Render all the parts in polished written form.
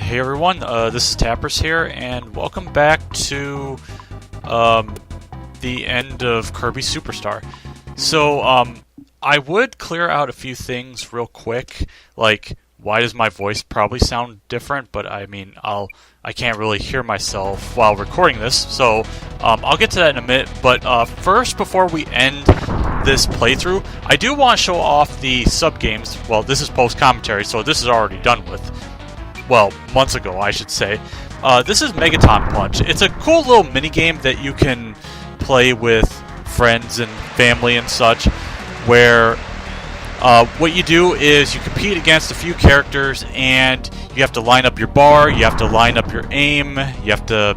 Hey everyone, this is Tappers here, and welcome back to the end of Kirby Super Star. So, I would clear out a few things real quick, like why does my voice probably sound different, but I mean, I can't really hear myself while recording this, so I'll get to that in a minute. But first, before we end this playthrough, I do want to show off the sub-games. Well, this is post-commentary, so this is already done with. Well, months ago, I should say. This is Megaton Punch. It's a cool little mini-game that you can play with friends and family and such, where what you do is you compete against a few characters, and you have to line up your bar, you have to line up your aim, you have to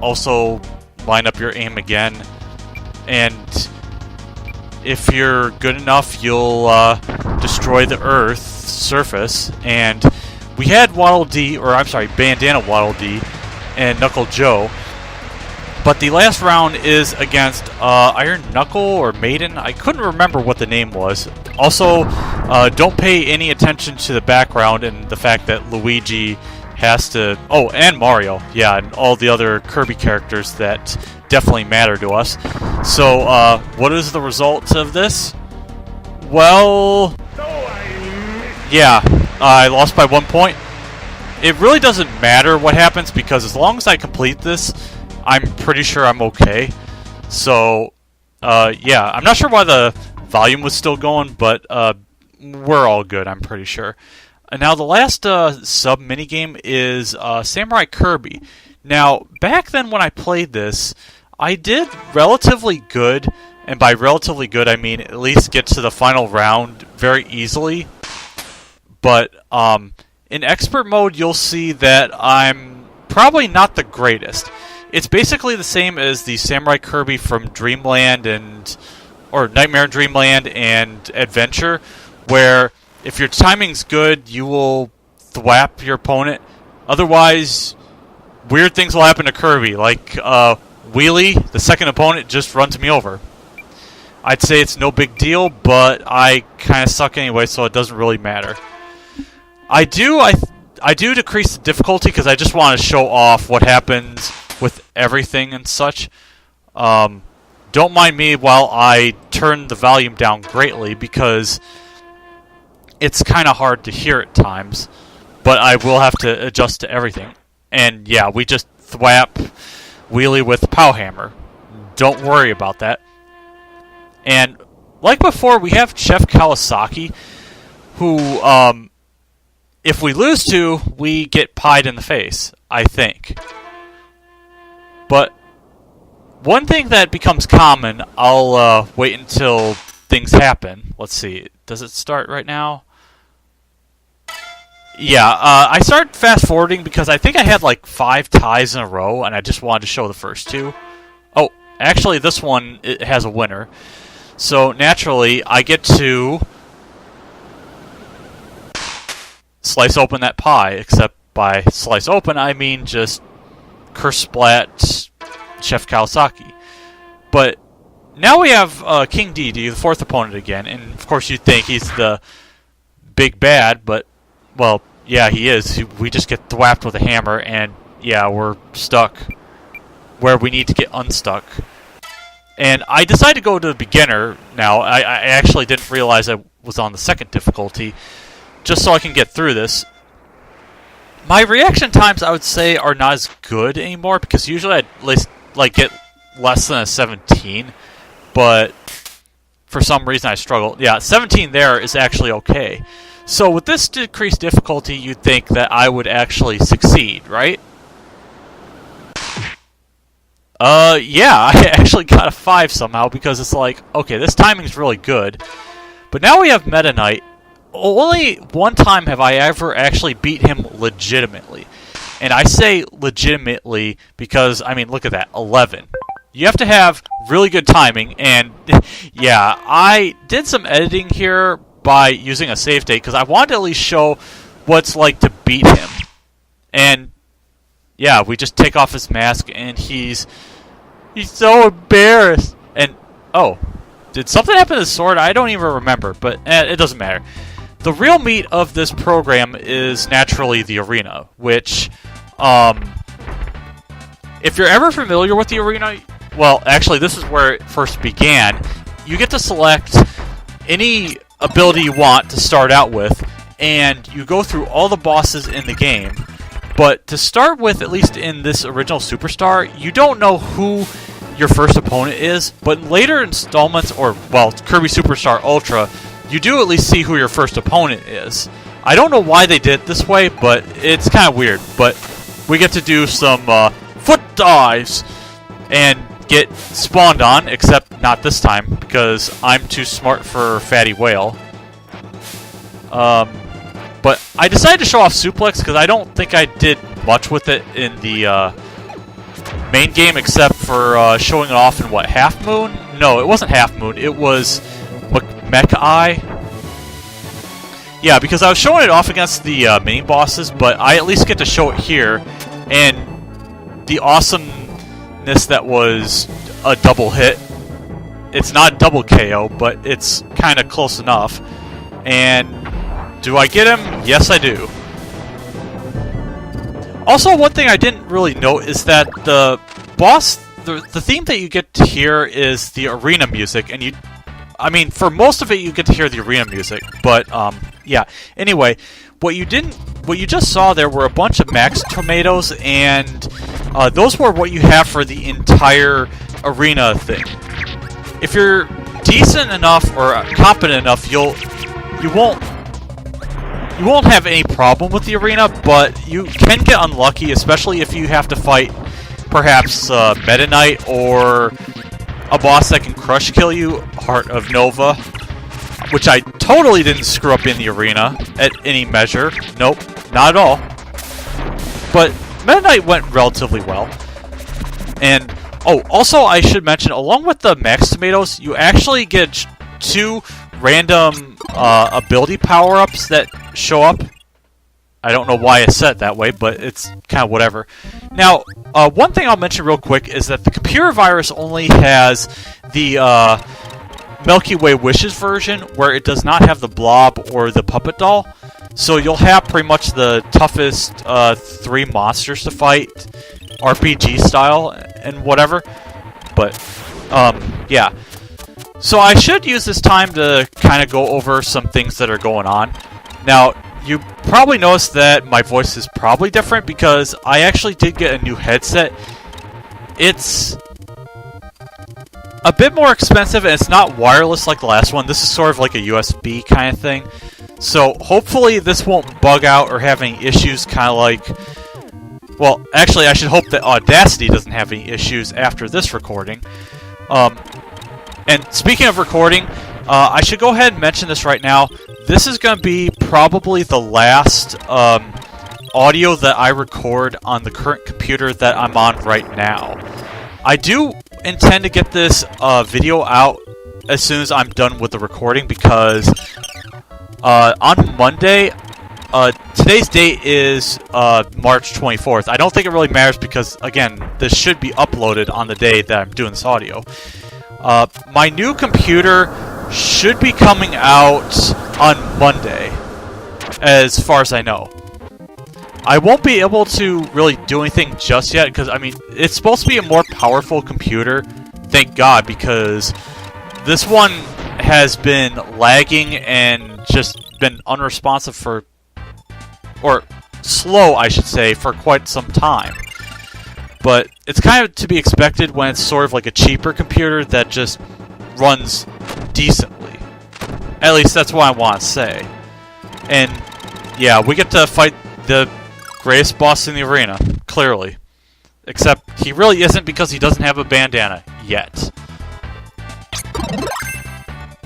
also line up your aim again, and if you're good enough, you'll destroy the Earth's surface. And we had Bandana Waddle Dee and Knuckle Joe, but the last round is against Iron Knuckle or Maiden. I couldn't remember what the name was. Also, don't pay any attention to the background and the fact that Luigi has to... Oh, and Mario. Yeah, and all the other Kirby characters that definitely matter to us. So, what is the result of this? Well... yeah, I lost by 1 point. It really doesn't matter what happens, because as long as I complete this, I'm pretty sure I'm okay. So, yeah, I'm not sure why the volume was still going, but we're all good, I'm pretty sure. And now the last sub-minigame is Samurai Kirby. Now, back then when I played this, I did relatively good, and by relatively good I mean at least get to the final round very easily. But in expert mode, you'll see that I'm probably not the greatest. It's basically the same as the Samurai Kirby from Nightmare in Dreamland and Adventure, where if your timing's good, you will thwap your opponent. Otherwise, weird things will happen to Kirby, like Wheelie, the second opponent, just runs me over. I'd say it's no big deal, but I kind of suck anyway, so it doesn't really matter. I do decrease the difficulty because I just want to show off what happens with everything and such. Don't mind me while I turn the volume down greatly, because it's kind of hard to hear at times, but I will have to adjust to everything. And yeah, we just thwap Wheelie with Pow Hammer. Don't worry about that. And like before, we have Chef Kawasaki, who, if we lose to, we get pied in the face, I think. But one thing that becomes common, I'll wait until things happen. Let's see, does it start right now? Yeah, I started fast-forwarding because I think I had like 5 ties in a row, and I just wanted to show the first 2. Oh, actually this one, it has a winner. So naturally, I get to slice open that pie, except by slice open, I mean just curse splat Chef Kawasaki. But now we have King Dedede, the 4th opponent again, and of course you'd think he's the big bad, but, well, yeah, he is. We just get thwapped with a hammer, and yeah, we're stuck where we need to get unstuck. And I decided to go to the beginner now. I actually didn't realize I was on the second difficulty, just so I can get through this. My reaction times, I would say, are not as good anymore, because usually I'd at least get less than a 17, but for some reason I struggle. Yeah, 17 there is actually okay. So with this decreased difficulty, you'd think that I would actually succeed, right? Yeah, I actually got a 5 somehow, because it's like, okay, this timing's really good. But now we have Meta Knight. Only one time have I ever actually beat him legitimately. And I say legitimately because, I mean, look at that, 11. You have to have really good timing, and yeah, I did some editing here by using a save state, because I wanted to at least show what it's like to beat him. And yeah, we just take off his mask, and he's so embarrassed. And, oh, did something happen to the sword? I don't even remember, but it doesn't matter. the real meat of this program is naturally the arena, which, if you're ever familiar with the arena, well, actually, this is where it first began. You get to select any ability you want to start out with, and you go through all the bosses in the game. But to start with, at least in this original Superstar, you don't know who your first opponent is, but in later installments, or, well, Kirby Superstar Ultra, you do at least see who your first opponent is. I don't know why they did it this way, but it's kind of weird. But we get to do some foot dives and get spawned on, except not this time, because I'm too smart for Fatty Whale. But I decided to show off Suplex because I don't think I did much with it in the main game, except for showing it off in, what, Half Moon? No, it wasn't Half Moon. It was Mecha Eye. Yeah, because I was showing it off against the mini bosses, but I at least get to show it here, and the awesomeness that was a double hit. It's not double KO, but it's kind of close enough. And do I get him? Yes, I do. Also, one thing I didn't really note is that the boss, the theme that you get to hear is the arena music, and I mean, for most of it, you get to hear the arena music, but, yeah. Anyway, what you just saw there were a bunch of max tomatoes, and those were what you have for the entire arena thing. If you're decent enough or competent enough, you won't have any problem with the arena, but you can get unlucky, especially if you have to fight perhaps Meta Knight or a boss that can crush kill you, Heart of Nova, which I totally didn't screw up in the arena at any measure. Nope, not at all. But Meta Knight went relatively well. And, oh, also I should mention, along with the Max Tomatoes, you actually get 2 random ability power-ups that show up. I don't know why it's set that way, but it's kind of whatever. Now, one thing I'll mention real quick is that the computer virus only has the Milky Way Wishes version, where it does not have the blob or the puppet doll. So you'll have pretty much the toughest 3 monsters to fight, RPG style and whatever. But, yeah. So I should use this time to kind of go over some things that are going on. Now, you probably noticed that my voice is probably different because I actually did get a new headset. It's a bit more expensive and it's not wireless like the last one. This is sort of like a USB kind of thing. So hopefully this won't bug out or have any issues, kind of like... Well, actually I should hope that Audacity doesn't have any issues after this recording. And speaking of recording, I should go ahead and mention this right now. This is going to be probably the last audio that I record on the current computer that I'm on right now. I do intend to get this video out as soon as I'm done with the recording because on Monday, today's date is March 24th. I don't think it really matters because, again, this should be uploaded on the day that I'm doing this audio. My new computer should be coming out on Monday, as far as I know. I won't be able to really do anything just yet, because, I mean, it's supposed to be a more powerful computer, thank God, because this one has been lagging and just been unresponsive for, or slow, I should say, for quite some time. But it's kind of to be expected when it's sort of like a cheaper computer that just runs decently. At least that's what I want to say. And yeah, we get to fight the greatest boss in the arena, clearly. Except he really isn't because he doesn't have a bandana yet.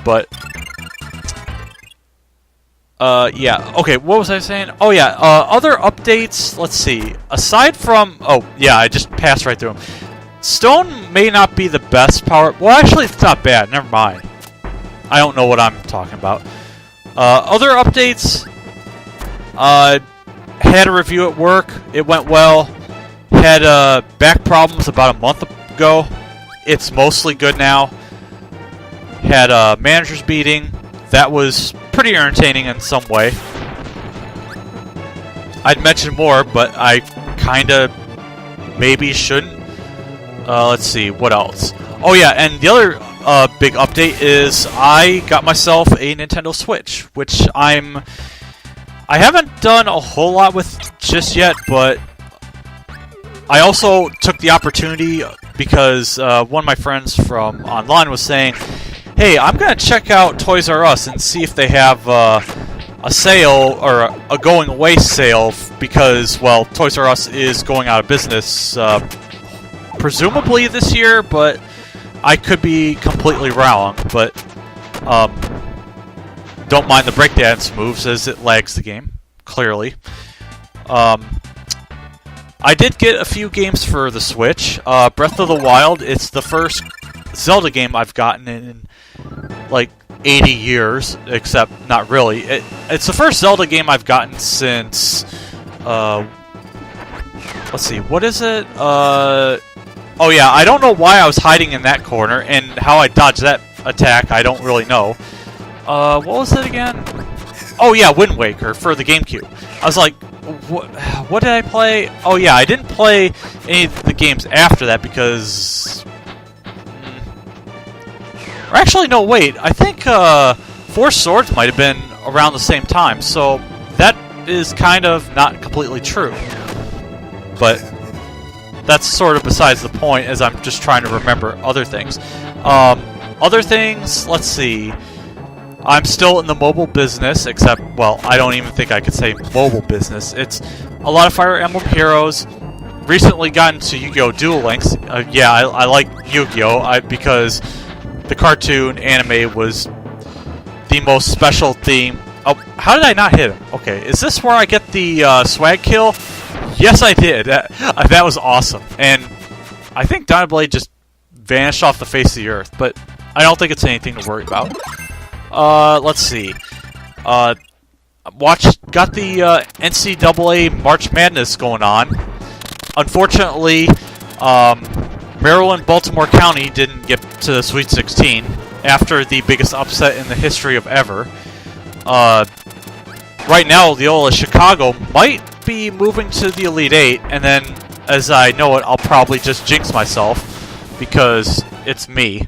But yeah, okay, what was I saying? Oh yeah, other updates, let's see. Aside from, oh yeah, I just passed right through them. Stone may not be the best power, well actually it's not bad, never mind. I don't know what I'm talking about. Other updates, had a review at work, it went well. Had back problems about a month ago, it's mostly good now. Had a manager's meeting, that was pretty pretty entertaining in some way. I'd mention more, but I kinda maybe shouldn't. Let's see, what else? Oh yeah, and the other big update is I got myself a Nintendo Switch, which I haven't done a whole lot with just yet, but I also took the opportunity because one of my friends from online was saying, hey, I'm going to check out Toys R Us and see if they have a sale or a going away sale because, well, Toys R Us is going out of business presumably this year, but I could be completely wrong. But don't mind the breakdance moves as it lags the game, clearly. I did get a few games for the Switch. Breath of the Wild, it's the first Zelda game I've gotten in like 80 years, except not really. It's the first Zelda game I've gotten since, let's see, what is it? Oh yeah, I don't know why I was hiding in that corner, and how I dodged that attack, I don't really know. What was it again? Oh yeah, Wind Waker for the GameCube. I was like, what did I play? Oh yeah, I didn't play any of the games after that because... Or actually, no, wait. I think Four Swords might have been around the same time, so that is kind of not completely true. But that's sort of besides the point, as I'm just trying to remember other things. Other things, let's see. I'm still in the mobile business, except, well, I don't even think I could say mobile business. It's a lot of Fire Emblem Heroes. Recently got into Yu-Gi-Oh! Duel Links. Yeah, I like Yu-Gi-Oh! Because the cartoon anime was the most special theme. Oh, how did I not hit him? Okay, is this where I get the swag kill? Yes, I did. That was awesome. And I think Dynablade just vanished off the face of the earth, but I don't think it's anything to worry about. Let's see. Got the NCAA March Madness going on. Unfortunately, Maryland, Baltimore County didn't get to the Sweet 16 after the biggest upset in the history of ever. Right now, Loyola Chicago might be moving to the Elite Eight, and then, as I know it, I'll probably just jinx myself because it's me.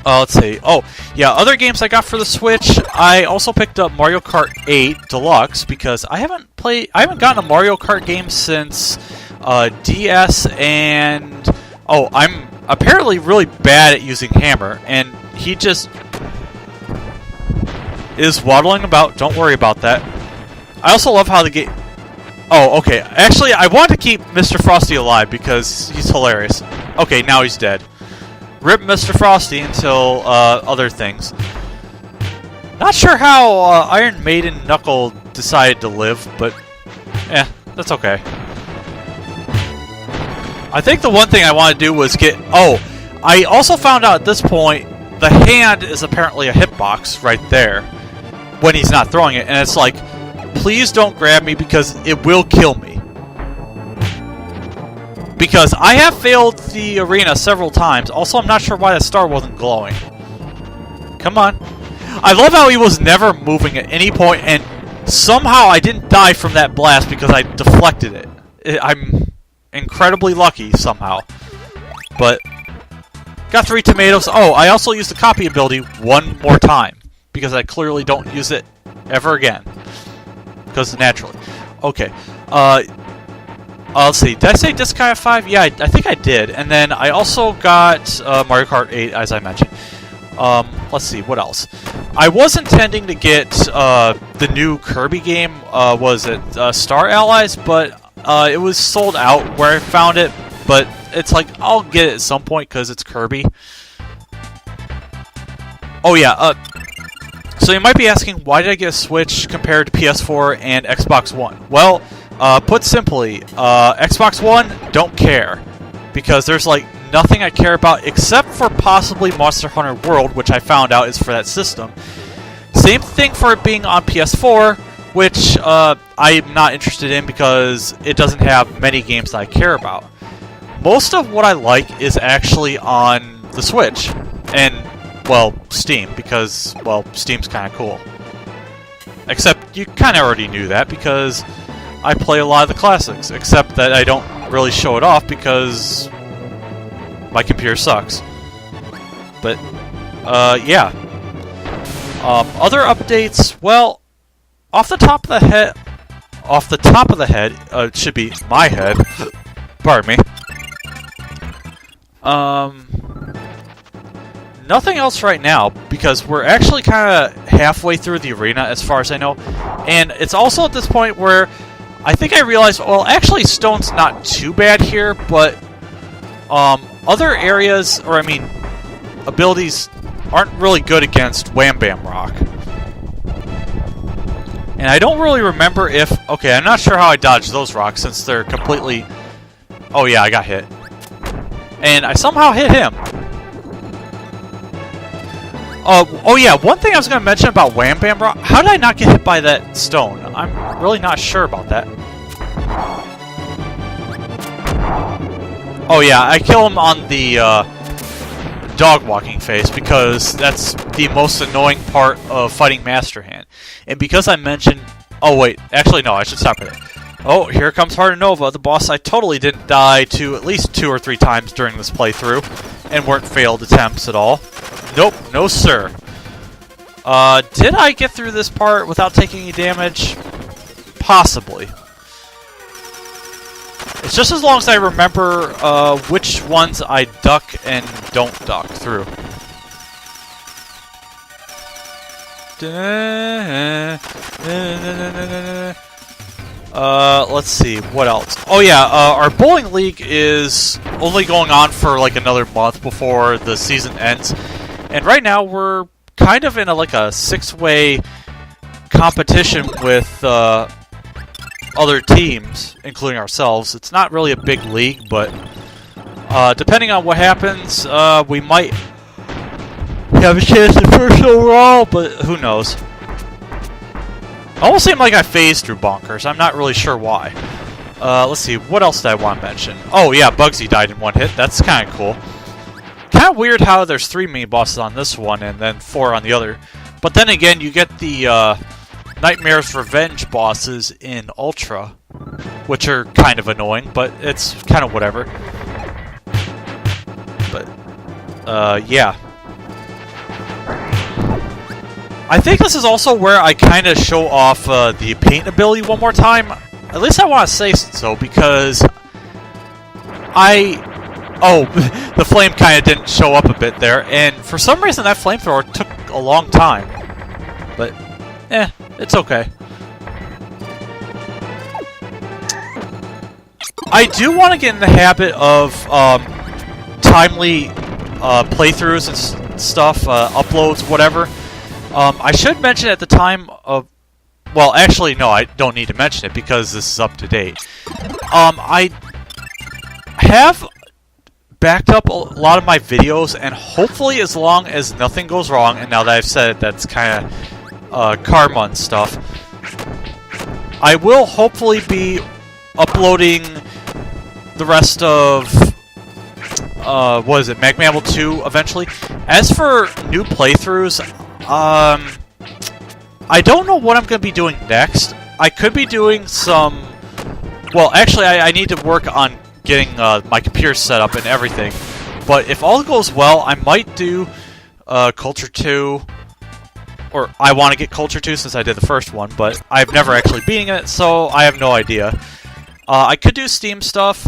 Let's see. Oh, yeah, other games I got for the Switch. I also picked up Mario Kart 8 Deluxe because I haven't gotten a Mario Kart game since DS, and oh, I'm apparently really bad at using hammer, and he just is waddling about. Don't worry about that. I also love how the game... Oh, okay. Actually, I want to keep Mr. Frosty alive because he's hilarious. Okay, now he's dead. Rip Mr. Frosty until other things. Not sure how Iron Maiden Knuckle decided to live, but that's okay. I think the one thing I want to do was get... Oh, I also found out at this point the hand is apparently a hitbox right there when he's not throwing it, and it's like, please don't grab me because it will kill me. Because I have failed the arena several times. Also, I'm not sure why that star wasn't glowing. Come on. I love how he was never moving at any point, and somehow I didn't die from that blast because I deflected it. I'm incredibly lucky somehow. But, got 3 tomatoes. Oh, I also used the copy ability one more time, because I clearly don't use it ever again. Because naturally. Okay. Let's see. Did I say Disgaea 5? Yeah, I think I did. And then I also got Mario Kart 8, as I mentioned. Let's see. What else? I was intending to get the new Kirby game. Was it Star Allies? But it was sold out where I found it. But it's like, I'll get it at some point because it's Kirby. Oh, yeah. So you might be asking, why did I get a Switch compared to PS4 and Xbox One? Well... put simply, Xbox One, don't care. Because there's, like, nothing I care about except for possibly Monster Hunter World, which I found out is for that system. Same thing for it being on PS4, which I'm not interested in because it doesn't have many games that I care about. Most of what I like is actually on the Switch. And well, Steam, because, well, Steam's kind of cool. Except you kind of already knew that because I play a lot of the classics, except that I don't really show it off because my computer sucks. But, yeah. Other updates, well, off the top of the head, it should be my head, pardon me. Nothing else right now, because we're actually kind of halfway through the arena, as far as I know. And it's also at this point where I think I realized, well, actually stone's not too bad here, but other areas, or I mean, abilities aren't really good against Wham Bam Rock. And I don't really remember if... Okay, I'm not sure how I dodged those rocks, since they're completely... Oh yeah, I got hit. And I somehow hit him. Oh yeah, one thing I was going to mention about Wham Bam Rock... How did I not get hit by that stone? I'm really not sure about that. Oh yeah, I kill him on the dog walking phase because that's the most annoying part of fighting Master Hand. And because I mentioned... Oh wait, actually no, I should stop it. Oh, here comes Hardenova, the boss I totally didn't die to at least 2 or 3 times during this playthrough, and weren't failed attempts at all. Nope, no sir. Did I get through this part without taking any damage? Possibly. It's just as long as I remember which ones I duck and don't duck through. Let's see, what else? Oh yeah, our bowling league is only going on for like another month before the season ends. And right now we're kind of in like a 6-way competition with other teams, including ourselves. It's not really a big league, but depending on what happens, we might have a chance at first overall, but who knows. Almost seemed like I phased through Bonkers. I'm not really sure why. Let's see, what else did I want to mention? Oh yeah, Bugsy died in 1 hit. That's kind of cool. Kind of weird how there's 3 mini-bosses on this one and then 4 on the other. But then again, you get the Nightmare's Revenge bosses in Ultra, which are kind of annoying, but it's kind of whatever. But, yeah. I think this is also where I kind of show off the paint ability one more time. At least I want to say so, because Oh, the flame kind of didn't show up a bit there, and for some reason that flamethrower took a long time. But, it's okay. I do want to get in the habit of timely playthroughs and stuff, uploads, whatever. I should mention at the time of... Well, actually, no, I don't need to mention it because this is up to date. I have backed up a lot of my videos, and hopefully as long as nothing goes wrong, and now that I've said it, that's kind of karma and stuff, I will hopefully be uploading the rest of... what is it? Mag Mammal 2 eventually. As for new playthroughs, I don't know what I'm going to be doing next. I could be doing some... Well, actually, I need to work on getting my computer set up and everything. But if all goes well, I might do Culture 2. Or I want to get Culture 2 since I did the first one, but I've never actually beaten it, so I have no idea. I could do Steam stuff.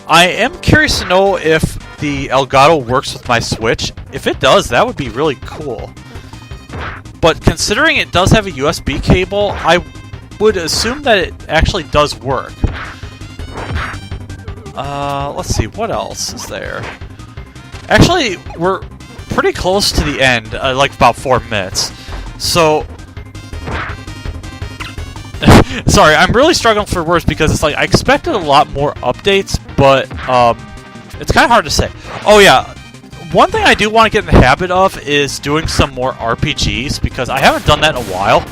I am curious to know if the Elgato works with my Switch. If it does, that would be really cool. But considering it does have a USB cable, I would assume that it actually does work. Let's see, what else is there? Actually, we're pretty close to the end, like about 4 minutes. So... Sorry, I'm really struggling for words because it's like, I expected a lot more updates, but, it's kind of hard to say. Oh yeah, one thing I do want to get in the habit of is doing some more RPGs, because I haven't done that in a while.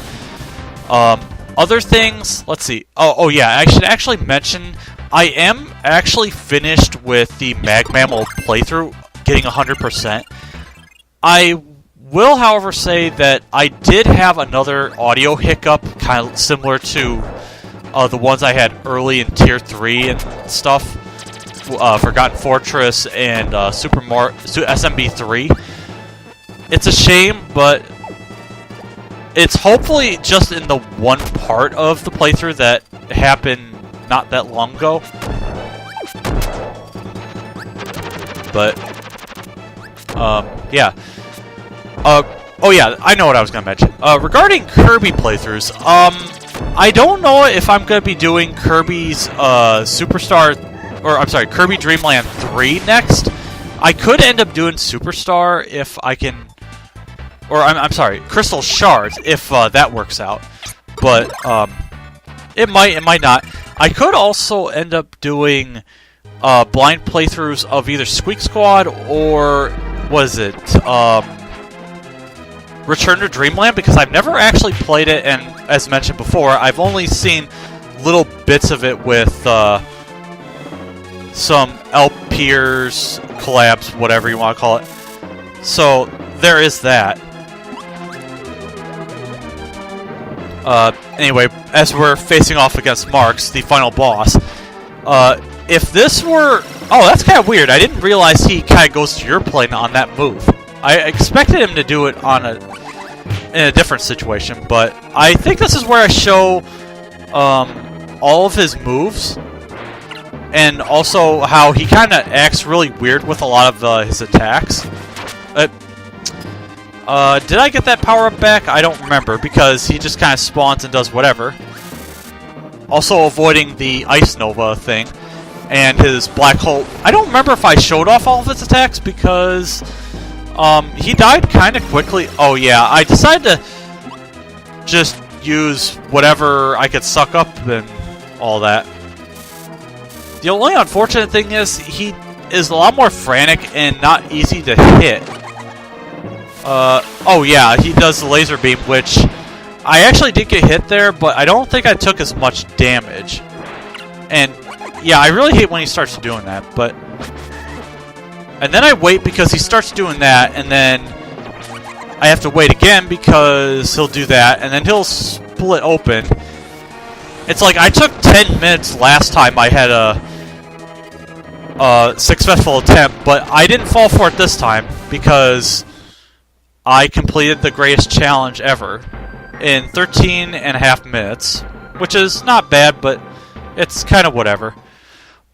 Other things, let's see. Oh yeah, I should actually mention, I am actually finished with the Mag Mammal playthrough, getting 100%. I will, however, say that I did have another audio hiccup, kind of similar to the ones I had early in Tier 3 and stuff. Forgotten Fortress and SMB 3. It's a shame, but it's hopefully just in the one part of the playthrough that happened not that long ago. But, yeah. Oh yeah, I know what I was going to mention. Regarding Kirby playthroughs, I don't know if I'm going to be doing Kirby's Superstar, or I'm sorry, Kirby Dream Land 3 next. I could end up doing Superstar if I can, or I'm sorry, Crystal Shards if that works out. But it might not. I could also end up doing blind playthroughs of either Squeak Squad or was it Return to Dreamland, because I've never actually played it, and as mentioned before, I've only seen little bits of it with some LPers, collabs, whatever you want to call it. So there is that. Anyway, as we're facing off against Marks, the final boss, if this were... Oh, that's kind of weird. I didn't realize he kind of goes to your plane on that move. I expected him to do it on in a different situation, but I think this is where I show all of his moves, and also how he kind of acts really weird with a lot of his attacks. Did I get that power-up back? I don't remember, because he just kind of spawns and does whatever. Also avoiding the Ice Nova thing, and his Black Hole. I don't remember if I showed off all of his attacks, because he died kind of quickly. Oh yeah, I decided to just use whatever I could suck up and all that. The only unfortunate thing is he is a lot more frantic and not easy to hit. Oh yeah, he does the laser beam, which I actually did get hit there, but I don't think I took as much damage. And yeah, I really hate when he starts doing that, but... And then I wait because he starts doing that, and then I have to wait again because he'll do that, and then he'll split open. It's like I took 10 minutes last time I had a successful attempt, but I didn't fall for it this time because I completed the greatest challenge ever in 13 and a half minutes, which is not bad, but it's kind of whatever.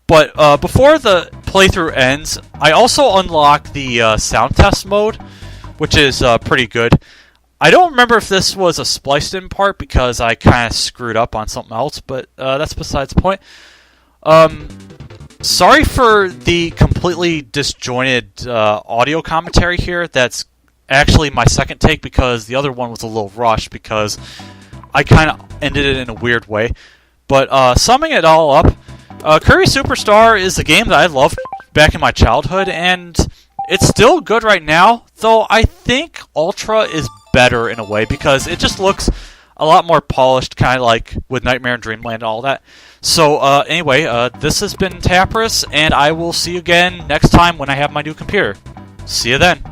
But before the playthrough ends, I also unlock the sound test mode, which is pretty good. I don't remember if this was a spliced in part because I kind of screwed up on something else, but that's besides the point. Sorry for the completely disjointed audio commentary here. That's actually my second take because the other one was a little rushed because I kind of ended it in a weird way. But summing it all up, Kirby Super Star is a game that I loved back in my childhood, and it's still good right now, though I think Ultra is better in a way because it just looks a lot more polished, kind of like with Nightmare and Dreamland and all that. So anyway, this has been Tapras, and I will see you again next time when I have my new computer. See you then.